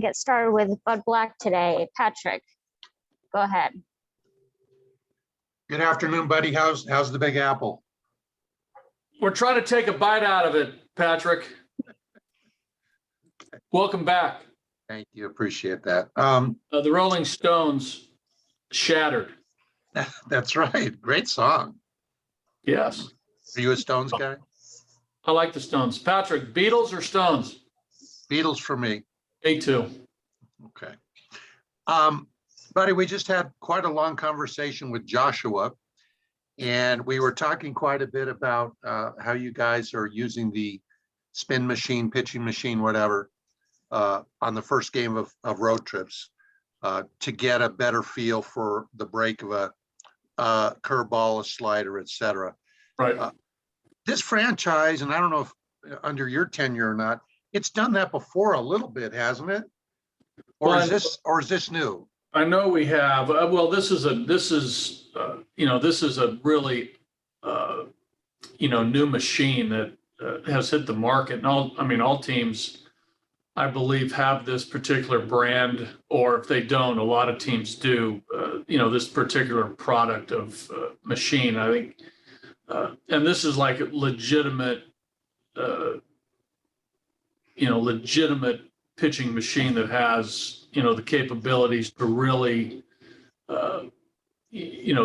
Get started with Bud Black today. Patrick, go ahead. Good afternoon, buddy. How's the Big Apple? We're trying to take a bite out of it, Patrick. Welcome back. Thank you. Appreciate that. The Rolling Stones, Shattered. That's right. Great song. Yes. Are you a Stones guy? I like the Stones. Patrick, Beatles or Stones? Beatles for me. Me too. Okay. Buddy, we just had quite a long conversation with Joshua, and we were talking quite a bit about how you guys are using the spin machine, pitching machine, whatever, on the first game of road trips to get a better feel for the break of a curveball, a slider, et cetera. Right. This franchise, and I don't know if under your tenure or not, it's done that before a little bit, hasn't it? Or is this new? I know we have. Well, this is a really new machine that has hit the market. And all teams, I believe, have this particular brand, or if they don't, a lot of teams do. This particular product of machine. I think, and this is like a legitimate pitching machine that has, the capabilities to really,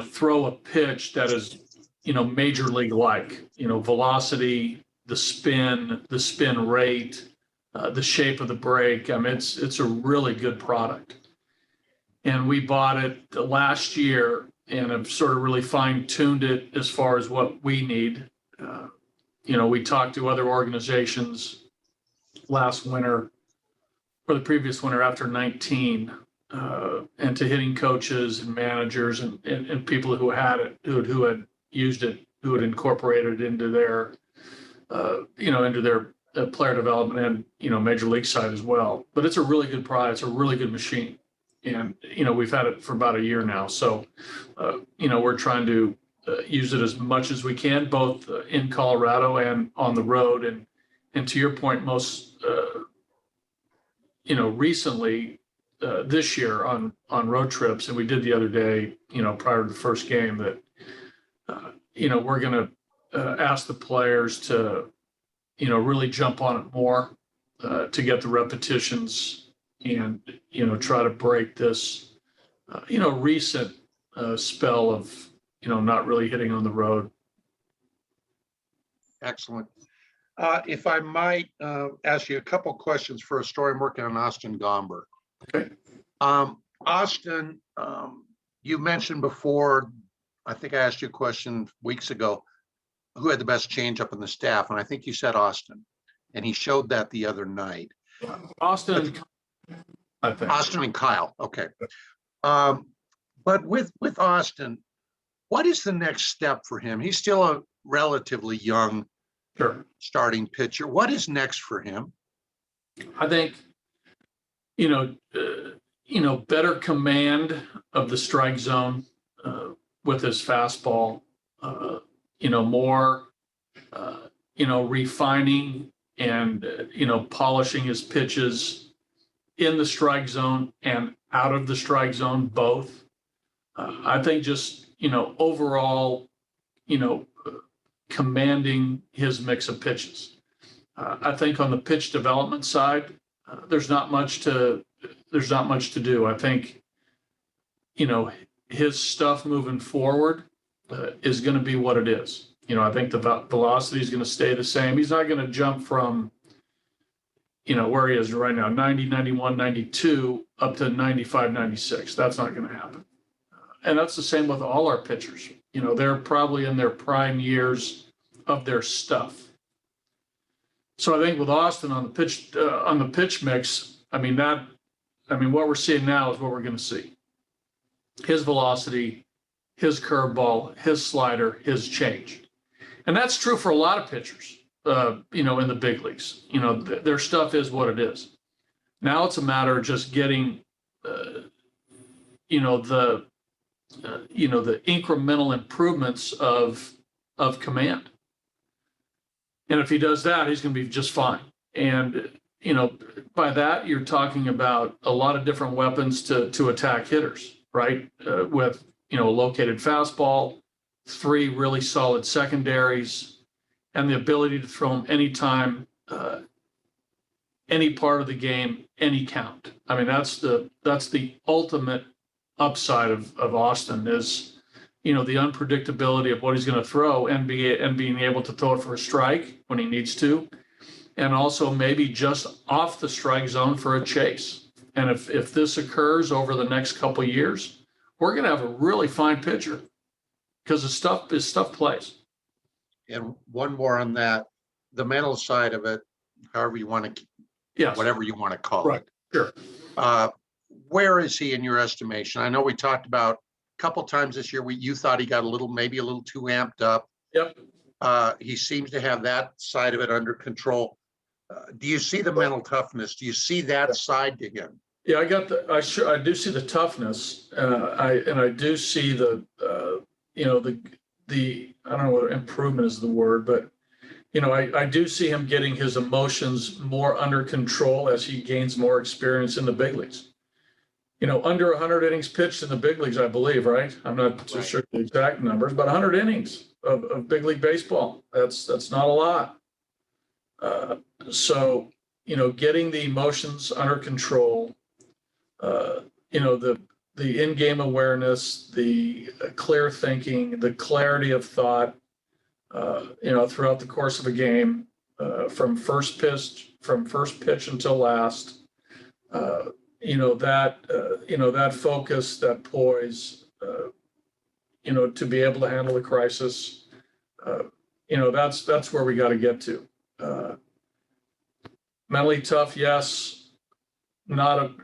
throw a pitch that is, major league like, velocity, the spin rate, the shape of the break. I mean, it's a really good product. And we bought it last year and have sort of really fine-tuned it as far as what we need. We talked to other organizations last winter or the previous winter after 19, and to hitting coaches and managers and people who had it, who had used it, who had incorporated it into their, into their player development and, major league side as well. But it's a really good product. It's a really good machine. And, we've had it for about a year now. So, we're trying to use it as much as we can, both in Colorado and on the road. And to your point, most, recently this year on road trips, and we did the other day, prior to the first game, that, we're going to ask the players to, really jump on it more to get the repetitions and, try to break this, recent spell of, not really hitting on the road. Excellent. If I might ask you a couple questions for a story I'm working on Austin Gomber. Okay. Austin, you mentioned before, I think I asked you a question weeks ago, who had the best changeup in the staff? And I think you said Austin, and he showed that the other night. Austin, I think. Austin and Kyle. Okay. But with Austin, what is the next step for him? He's still a relatively young starting pitcher. What is next for him? I think, better command of the strike zone with his fastball, more, refining and, polishing his pitches in the strike zone and out of the strike zone, both. I think just, overall, commanding his mix of pitches. I think on the pitch development side, there's not much to do. I think, his stuff moving forward is going to be what it is. I think the velocity is going to stay the same. He's not going to jump from, where he is right now, 90, 91, 92 up to 95, 96. That's not going to happen. And that's the same with all our pitchers. They're probably in their prime years of their stuff. So I think with Austin on the pitch mix, what we're seeing now is what we're going to see. His velocity, his curveball, his slider, his change. And that's true for a lot of pitchers, in the big leagues. Their stuff is what it is. Now it's a matter of just getting, the incremental improvements of command. And if he does that, he's going to be just fine. And, by that, you're talking about a lot of different weapons to attack hitters, right? With, a located fastball, 3 really solid secondaries, and the ability to throw them anytime, any part of the game, any count. I mean, that's the ultimate upside of Austin is, the unpredictability of what he's going to throw and being able to throw it for a strike when he needs to. And also maybe just off the strike zone for a chase. And if this occurs over the next couple of years, we're going to have a really fine pitcher because his stuff plays. And one more on that, the mental side of it, however you want to, Yes. whatever you want to call Right. it. Sure. Where is he in your estimation? I know we talked about a couple times this year, you thought he got maybe a little too amped up. Yep. He seems to have that side of it under control. Do you see the mental toughness? Do you see that side to him? Yeah, I do see the toughness. I do see the I don't know whether improvement is the word, but I do see him getting his emotions more under control as he gains more experience in the big leagues. Under 100 innings pitched in the big leagues, I believe, right? I'm not too sure the exact numbers, but 100 innings of big league baseball. That's not a lot. So, getting the emotions under control, the in-game awareness, the clear thinking, the clarity of thought, throughout the course of a game, from first pitch until last, that focus, that poise, to be able to handle the crisis, that's where we got to get to. Mentally tough, yes. Not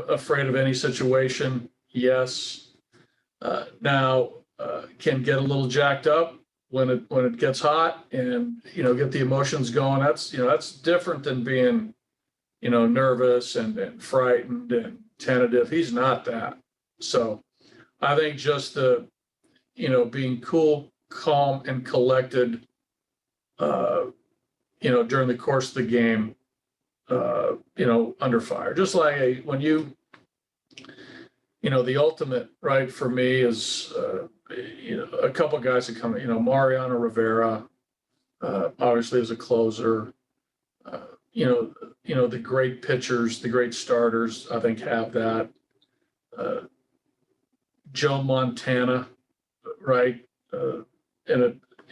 afraid of any situation, yes. Now can get a little jacked up when it gets hot and get the emotions going. That's different than being nervous and frightened and tentative. He's not that. So I think just the being cool, calm, and collected during the course of the game, under fire. Just like when the ultimate, right, for me is, a couple of guys that come, Mariano Rivera, obviously as a closer, the great pitchers, the great starters, I think have that. Joe Montana, right, in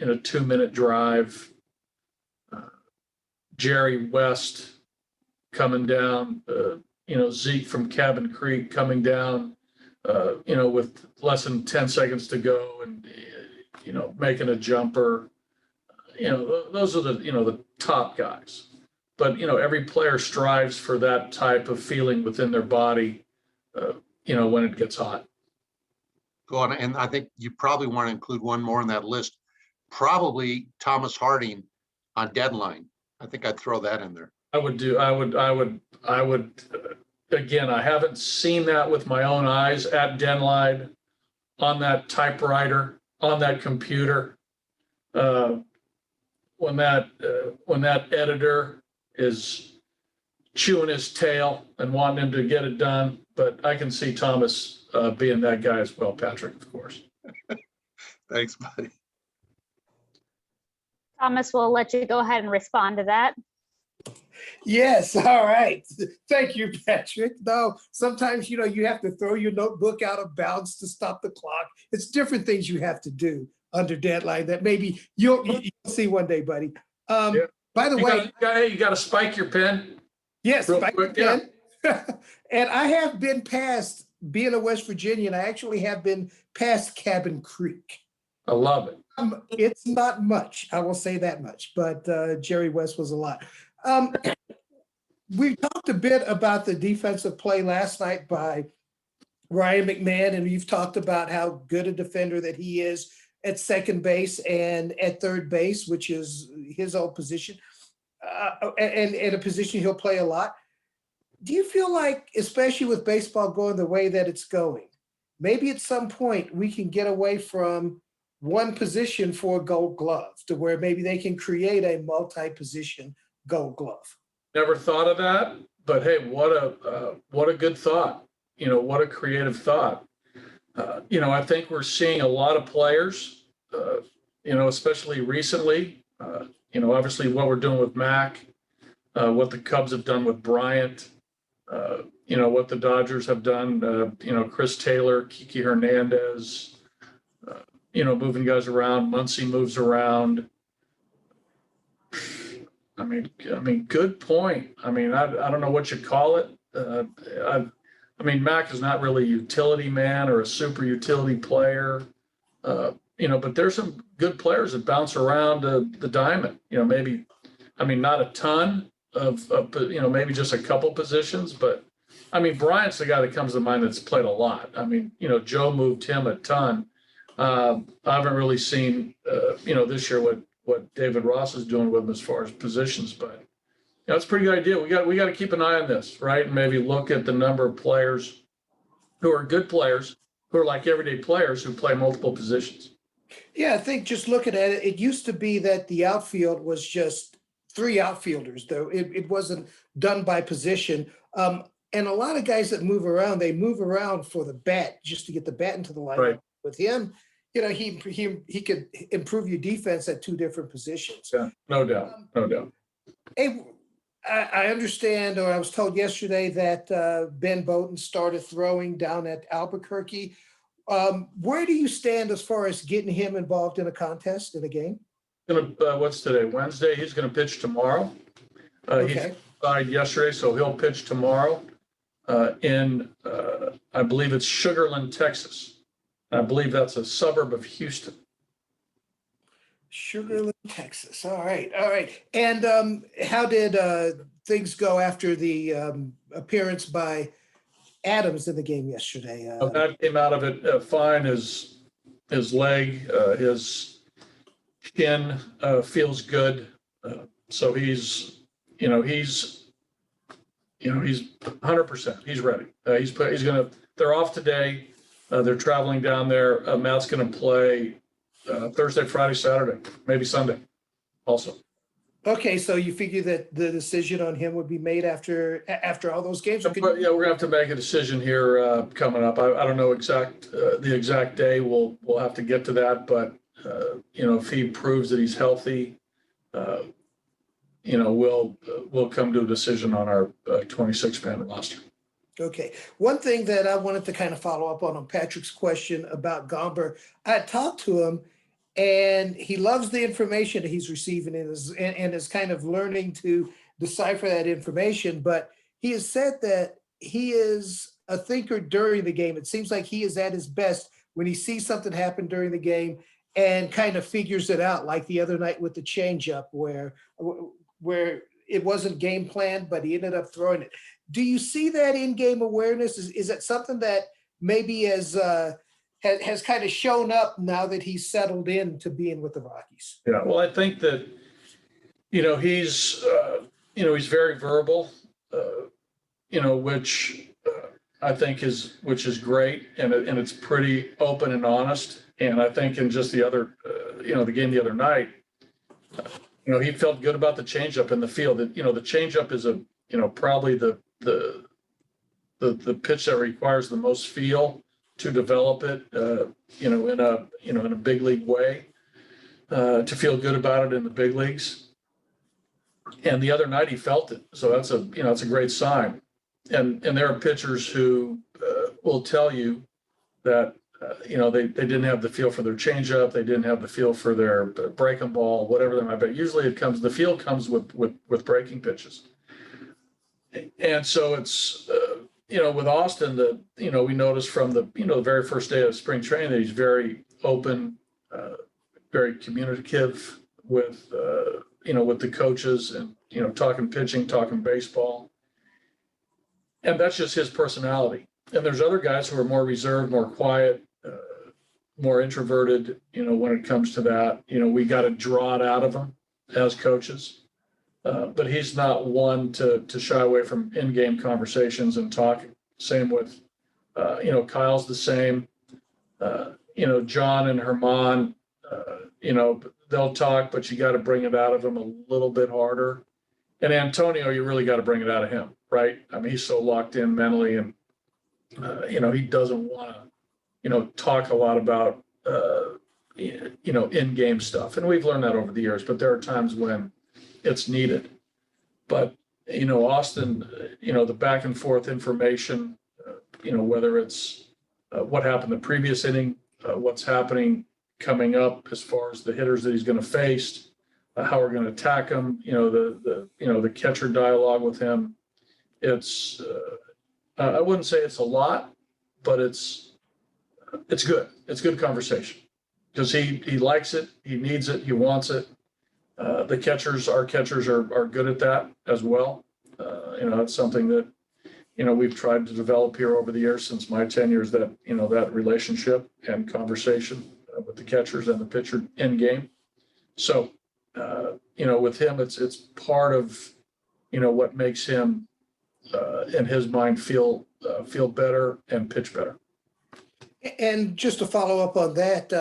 a 2-minute drive. Jerry West coming down, Zeke from Cabin Creek coming down, with less than 10 seconds to go and, making a jumper. Those are the top guys. But, every player strives for that type of feeling within their body, when it gets hot. Go on. And I think you probably want to include one more on that list, probably Thomas Harding on Deadline. I think I'd throw that in there. I would, again, I haven't seen that with my own eyes at Deadline, on that typewriter, on that computer. When that editor is chewing his tail and wanting him to get it done. But I can see Thomas being that guy as well, Patrick, of course. Thanks, buddy. Thomas, we'll let you go ahead and respond to that. Yes, all right. Thank you, Patrick. No, sometimes, you have to throw your notebook out of bounds to stop the clock. It's different things you have to do under Deadline that maybe you'll see one day, buddy. Yeah. By the way, you got to spike your pen. yes, Real quick, yeah. And I have been past, being a West Virginian, I actually have been past Cabin Creek. I love it. It's not much, I will say that much, but Jerry West was a lot. We talked a bit about the defensive play last night by Ryan McMahon, and you've talked about how good a defender that he is at second base and at third base, which is his old position, and a position he'll play a lot. Do you feel like, especially with baseball going the way that it's going, maybe at some point we can get away from one position for a Gold Glove to where maybe they can create a multi-position Gold Glove? Never thought of that, but hey, what a good thought. What a creative thought. I think we're seeing a lot of players, especially recently, obviously what we're doing with Mac, what the Cubs have done with Bryant, what the Dodgers have done, Chris Taylor, Kiki Hernandez, moving guys around, Muncy moves around. I mean, good point. I don't know what you call it. Mac is not really a utility man or a super utility player, but there's some good players that bounce around the diamond. Maybe, not a ton of maybe just a couple positions, but Bryant's the guy that comes to mind that's played a lot. Joe moved him a ton. I haven't really seen, this year what David Ross is doing with him as far as positions, but it's a pretty good idea. We got to keep an eye on this, right? And maybe look at the number of players who are good players, who are like everyday players who play multiple positions. Yeah, I think just looking at it, it used to be that the outfield was just 3 outfielders, though. It wasn't done by position. And a lot of guys that move around, they move around for the bat, just to get the bat into the lineup. Right. With him, he could improve your defense at 2 different positions. Yeah, no doubt, no doubt. Hey, I understand, or I was told yesterday that Ben Bowden started throwing down at Albuquerque. Where do you stand as far as getting him involved in a contest, in a game? What's today? Wednesday. He's going to pitch tomorrow. Okay. He died yesterday, so he'll pitch tomorrow in, I believe it's Sugarland, Texas. I believe that's a suburb of Houston. Sugarland, Texas. All right. And how did things go after the appearance by Adams in the game yesterday? That came out of it fine. His leg, his shin feels good. So he's 100%. He's ready. They're off today. They're traveling down there. Matt's going to play Thursday, Friday, Saturday, maybe Sunday also. Okay, so you figure that the decision on him would be made after all those games? Yeah, we're gonna have to make a decision here coming up. I don't know the exact day. We'll have to get to that, but if he proves that he's healthy, we'll come to a decision on our 26-man roster. Okay. One thing that I wanted to kind of follow up on Patrick's question about Gomber, I talked to him and he loves the information that he's receiving and is kind of learning to decipher that information. But he has said that he is a thinker during the game. It seems like he is at his best when he sees something happen during the game and kind of figures it out, like the other night with the changeup where it wasn't game planned, but he ended up throwing it. Do you see that in-game awareness? Is that something that maybe has kind of shown up now that he's settled in to being with the Rockies? Yeah, well, I think that, he's very verbal, which I think is great. And it's pretty open and honest. And I think in just the other, the game the other night, he felt good about the changeup in the field. That, the changeup is probably the pitch that requires the most feel to develop it, in a big league way, to feel good about it in the big leagues. And the other night he felt it. So that's a great sign. And there are pitchers who will tell you that, they didn't have the feel for their changeup. They didn't have the feel for their breaking ball, whatever they might be. Usually the feel comes with breaking pitches. And so it's, with Austin, we noticed from the very first day of spring training that he's very open, very communicative with the coaches and, talking pitching, talking baseball. And that's just his personality. And there's other guys who are more reserved, more quiet, more introverted, when it comes to that. We got to draw it out of them as coaches. But he's not one to shy away from in-game conversations and talking. Same with, Kyle's the same. John and Herman, they'll talk, but you got to bring it out of them a little bit harder. And Antonio, you really got to bring it out of him, right? I mean, he's so locked in mentally, and he doesn't want to, talk a lot about, in-game stuff. And we've learned that over the years, but there are times when it's needed. But, Austin, the back and forth information, whether it's what happened the previous inning, what's happening coming up as far as the hitters that he's going to face, how we're going to attack him, the catcher dialogue with him. It's, I wouldn't say it's a lot, but it's good. It's good conversation because he likes it. He needs it. He wants it. Our catchers are good at that as well. It's something that, we've tried to develop here over the years since my tenure, is that, that relationship and conversation with the catchers and the pitcher in game. So, with him, it's part of, what makes him, in his mind, feel better and pitch better. And just to follow up on that,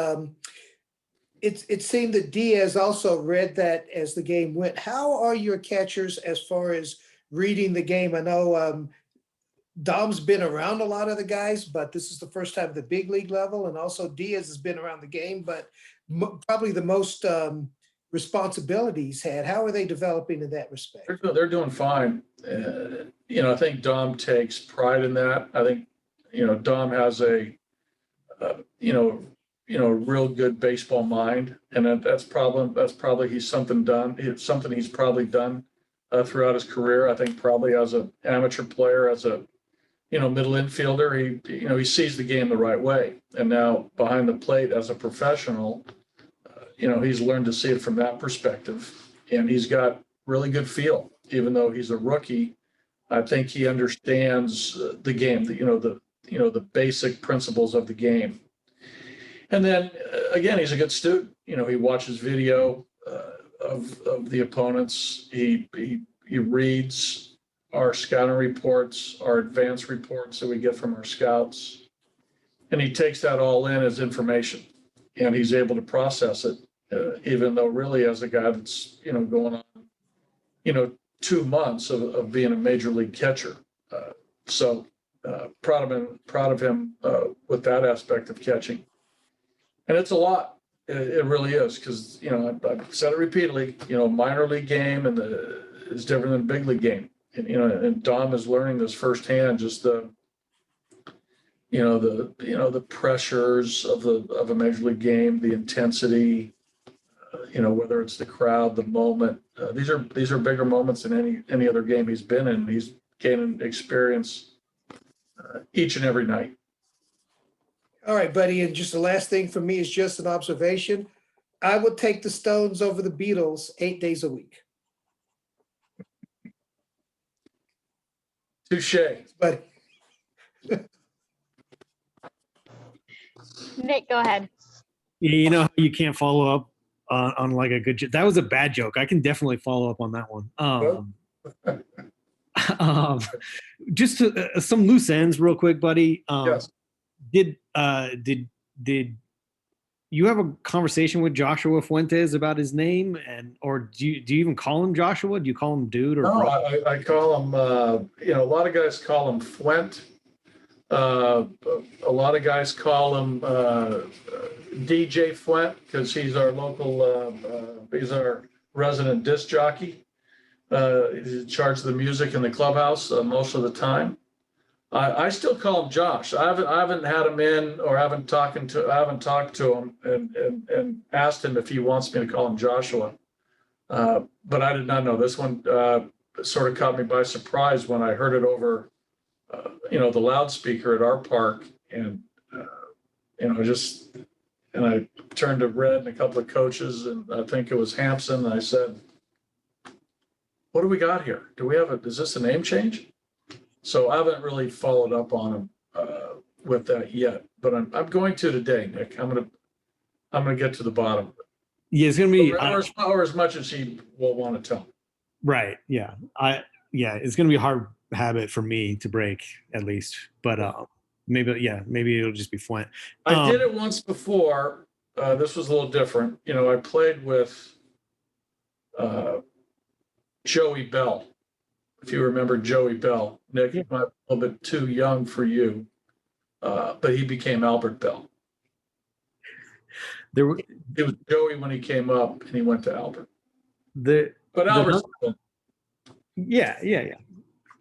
it seemed that Diaz also read that as the game went. How are your catchers as far as reading the game? I know Dom's been around a lot of the guys, but this is the first time at the big league level. And also Diaz has been around the game, but probably the most responsibility he's had. How are they developing in that respect? They're doing fine. I think Dom takes pride in that. I think, Dom has a real good baseball mind, and that's probably it's something he's probably done throughout his career. I think probably as an amateur player, as a middle infielder, he sees the game the right way, and now behind the plate as a professional, he's learned to see it from that perspective, and he's got really good feel. Even though he's a rookie, I think he understands the game, the basic principles of the game. And then again, he's a good student. He watches video of the opponents. He reads our scouting reports, our advanced reports that we get from our scouts, and he takes that all in as information, and he's able to process it. Even though really, as a guy that's going on 2 months of being a major league catcher, so proud of him with that aspect of catching. And it's a lot. It really is, because I've said it repeatedly. Minor league game is different than big league game, and Dom is learning this firsthand. Just the pressures of a major league game, the intensity. Whether it's the crowd, the moment. These are bigger moments than any other game he's been in. He's gaining experience each and every night. All right, buddy. And just the last thing for me is just an observation. I would take the Stones over the Beatles 8 days a week. Touche. But Nick, go ahead. Yeah, how you can't follow up on like a good joke. That was a bad joke. I can definitely follow up on that one. Just to, some loose ends real quick, buddy. Yes. Did you have a conversation with Joshua Fuentes about his name, or do you even call him Joshua? Do you call him dude or? No, I call him. A lot of guys call him Fuent. A lot of guys call him DJ Fuent because he's our local. He's our resident disc jockey. He's in charge of the music in the clubhouse most of the time. I still call him Josh. I haven't had him in, or I haven't talked to him and asked him if he wants me to call him Joshua. But I did not know. This one sort of caught me by surprise when I heard it over, the loudspeaker at our park, and and I turned to Red and a couple of coaches, and I think it was Hampson. And I said, "What do we got here? Is this a name change?" So I haven't really followed up on him with that yet, but I'm going to today, Nick. I'm gonna get to the bottom of it. Yeah, it's gonna be or as much as he will want to tell me. Right. Yeah. It's gonna be a hard habit for me to break, at least. But maybe it'll just be Fuent. I did it once before. This was a little different. I played with Joey Bell. If you remember Joey Bell, Nick, he might be a little bit too young for you, but he became Albert Bell. There were It was Joey when he came up, and he went to Albert. the But Albert's yeah, yeah,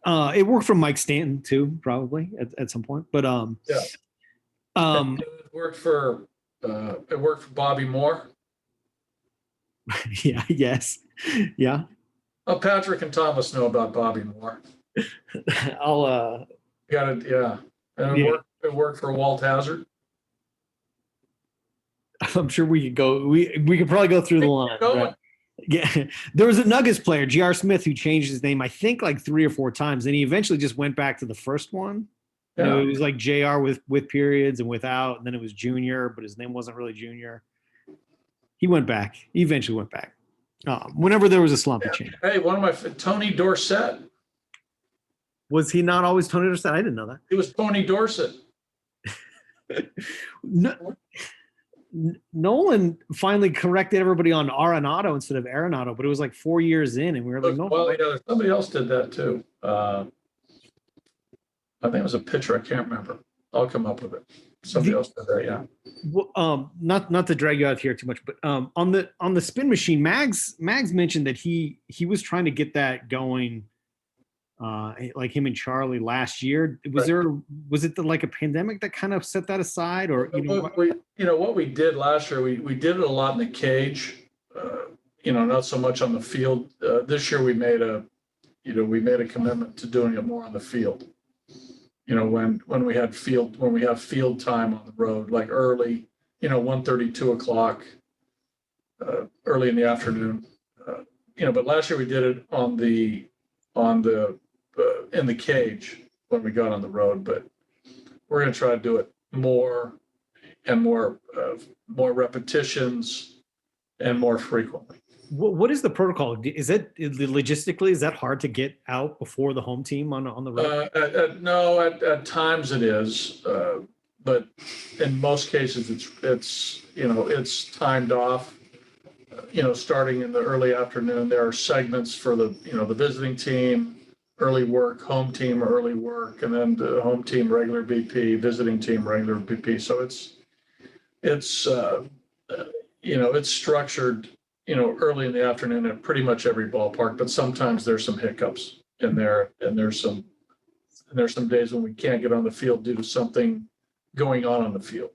yeah. It worked for Mike Stanton too, probably at some point. But Yeah. um, it worked for Bobby Moore. yeah, yes, yeah. Patrick and Thomas know about Bobby Moore. I'll Got it, yeah. And Yeah. it worked for Walt Hazard. I'm sure we could go. We could probably go through the line. Going. Right? Yeah, there was a Nuggets player, J.R. Smith, who changed his name, I think, like 3 or 4 times, and he eventually just went back to the first one. You know, Yeah. it was like Jr. with periods and without, and then it was Junior, but his name wasn't really Junior. He went back. He eventually went back. Whenever there was a slump, it changed. Hey, Tony Dorsett. Was he not always Tony Dorsett? I didn't know that. He was Tony Dorsett. No, Nolan finally corrected everybody on Arenado instead of Arenado, but it was like 4 years in, and we were like, no. Well, yeah, somebody else did that too. I think it was a pitcher. I can't remember. I'll come up with it. Somebody else did that. Yeah. Well, not to drag you out here too much, but on the spin machine, Mags mentioned that he was trying to get that going, like him and Charlie last year. Was it like a pandemic that kind of set that aside, or What we did last year, we did it a lot in the cage. Not so much on the field. This year we made a commitment to doing it more on the field. When we have field time on the road, like early, 1:30, 2 o'clock, early in the afternoon. But last year we did it in the cage when we got on the road, but we're going to try to do it more and more repetitions and more frequently. what is the protocol? Is it logistically, is that hard to get out before the home team on the road? No, at times it is, but in most cases it's timed off. Starting in the early afternoon, there are segments for the visiting team, early work, home team, early work, and then the home team, regular BP, visiting team, regular BP. So it's structured, early in the afternoon at pretty much every ballpark, but sometimes there's some hiccups in there, and there's some days when we can't get on the field due to something going on the field.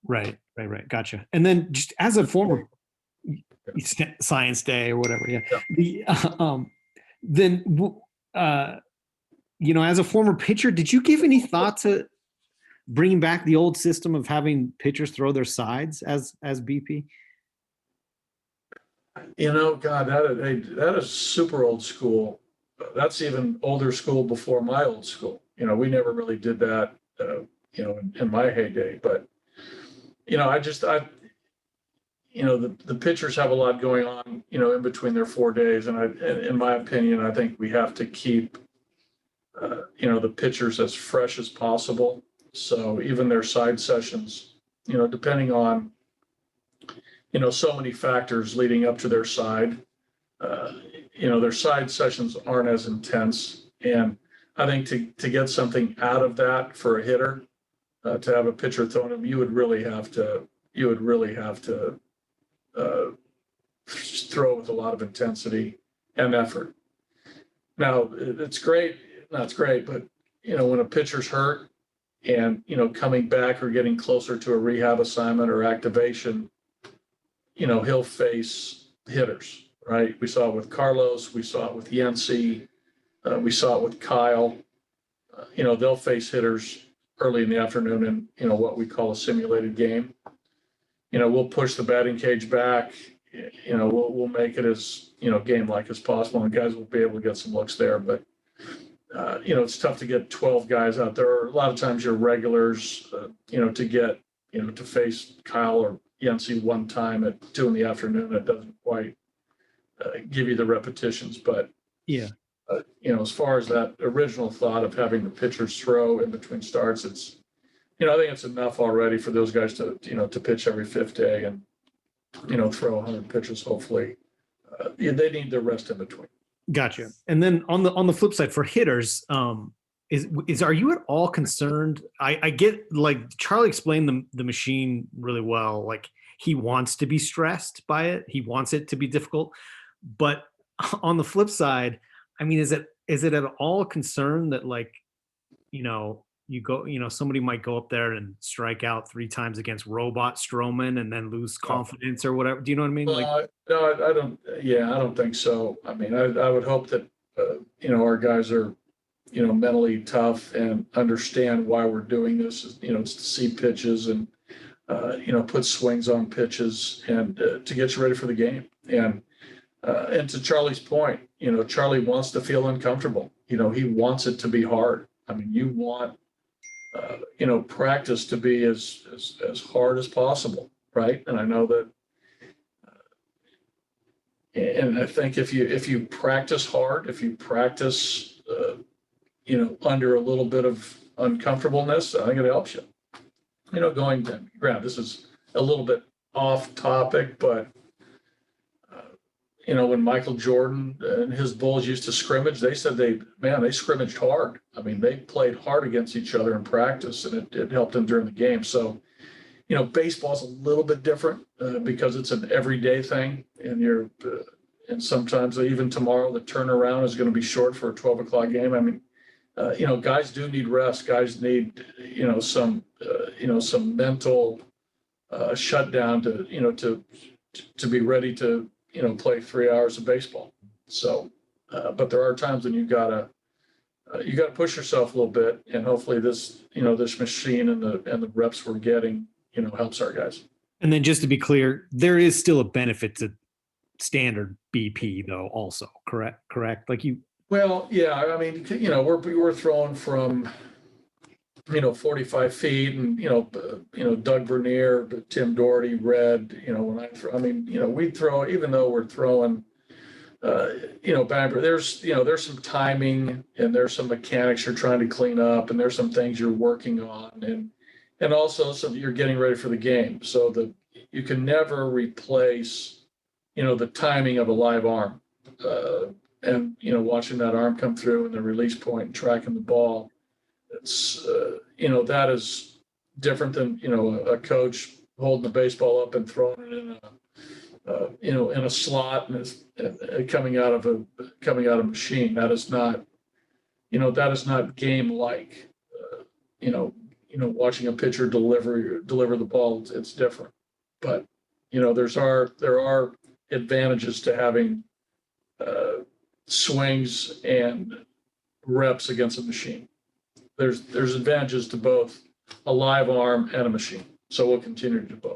Right. Gotcha. And then just as a former Science Day or whatever, as a former pitcher, did you give any thought to bringing back the old system of having pitchers throw their sides as BP? God, that is super old school. That's even older school before my old school. We never really did that, in my heyday. But, the pitchers have a lot going on, in between their 4 days. And in my opinion, I think we have to keep, the pitchers as fresh as possible. So even their side sessions, depending on, so many factors leading up to their side, their side sessions aren't as intense. And I think to get something out of that for a hitter, to have a pitcher throw him, you would really have to throw with a lot of intensity and effort. Now it's great, not great, but when a pitcher's hurt and coming back or getting closer to a rehab assignment or activation, he'll face hitters, right? We saw it with Carlos, we saw it with Yancey, we saw it with Kyle. They'll face hitters early in the afternoon in what we call a simulated game. We'll push the batting cage back. We'll make it as game-like as possible, and guys will be able to get some looks there. But it's tough to get 12 guys out there. A lot of times, your regulars, to get to face Kyle or Yancey one time at 2 p.m, that doesn't quite give you the repetitions. But Yeah. As far as that original thought of having the pitchers throw in between starts, it's, I think it's enough already for those guys to pitch every 5th day and, throw 100 pitches, hopefully. They need their rest in between. Gotcha. And then on the flip side for hitters, are you at all concerned? I get, like, Charlie explained the machine really well. Like, he wants to be stressed by it. He wants it to be difficult. But on the flip side, I mean, is it at all a concern that, like, somebody might go up there and strike out 3 times against robot Stroman and then lose confidence or whatever? Do you know what I mean? Like, No, I don't. Yeah, I don't think so. I mean, I would hope that our guys are mentally tough and understand why we're doing this. It's to see pitches and put swings on pitches and to get you ready for the game. And to Charlie's point, Charlie wants to feel uncomfortable. He wants it to be hard. I mean, you want practice to be as hard as possible, right? And I know that. And I think if you practice hard, if you practice, under a little bit of uncomfortableness, I think it helps you. Going to ground. This is a little bit off topic, but when Michael Jordan and his Bulls used to scrimmage, they said they scrimmaged hard. I mean, they played hard against each other in practice, and it helped them during the game. So, baseball's a little bit different because it's an everyday thing, and and sometimes even tomorrow the turnaround is going to be short for a 12 o'clock game. I mean, guys do need rest. Guys need some mental shutdown to be ready to play 3 hours of baseball. So, but there are times when you gotta push yourself a little bit, and hopefully this machine and the reps we're getting helps our guys. and then just to be clear, there is still a benefit to standard BP though, also, correct? Like you. Well, yeah, I mean, we're throwing from 45 feet, and Doug Vernier, Tim Doherty, Red. We throw, even though we're throwing there's some timing and there's some mechanics you're trying to clean up, and there's some things you're working on, and also you're getting ready for the game, so that you can never replace the timing of a live arm, and watching that arm come through and the release point and tracking the ball. It's that is different than a coach holding the baseball up and throwing it in a slot and coming out of a machine. That is not game like. Watching a pitcher deliver the ball, it's different. But there are advantages to having swings and reps against a machine. There's advantages to both a live arm and a machine. So we'll continue to do both.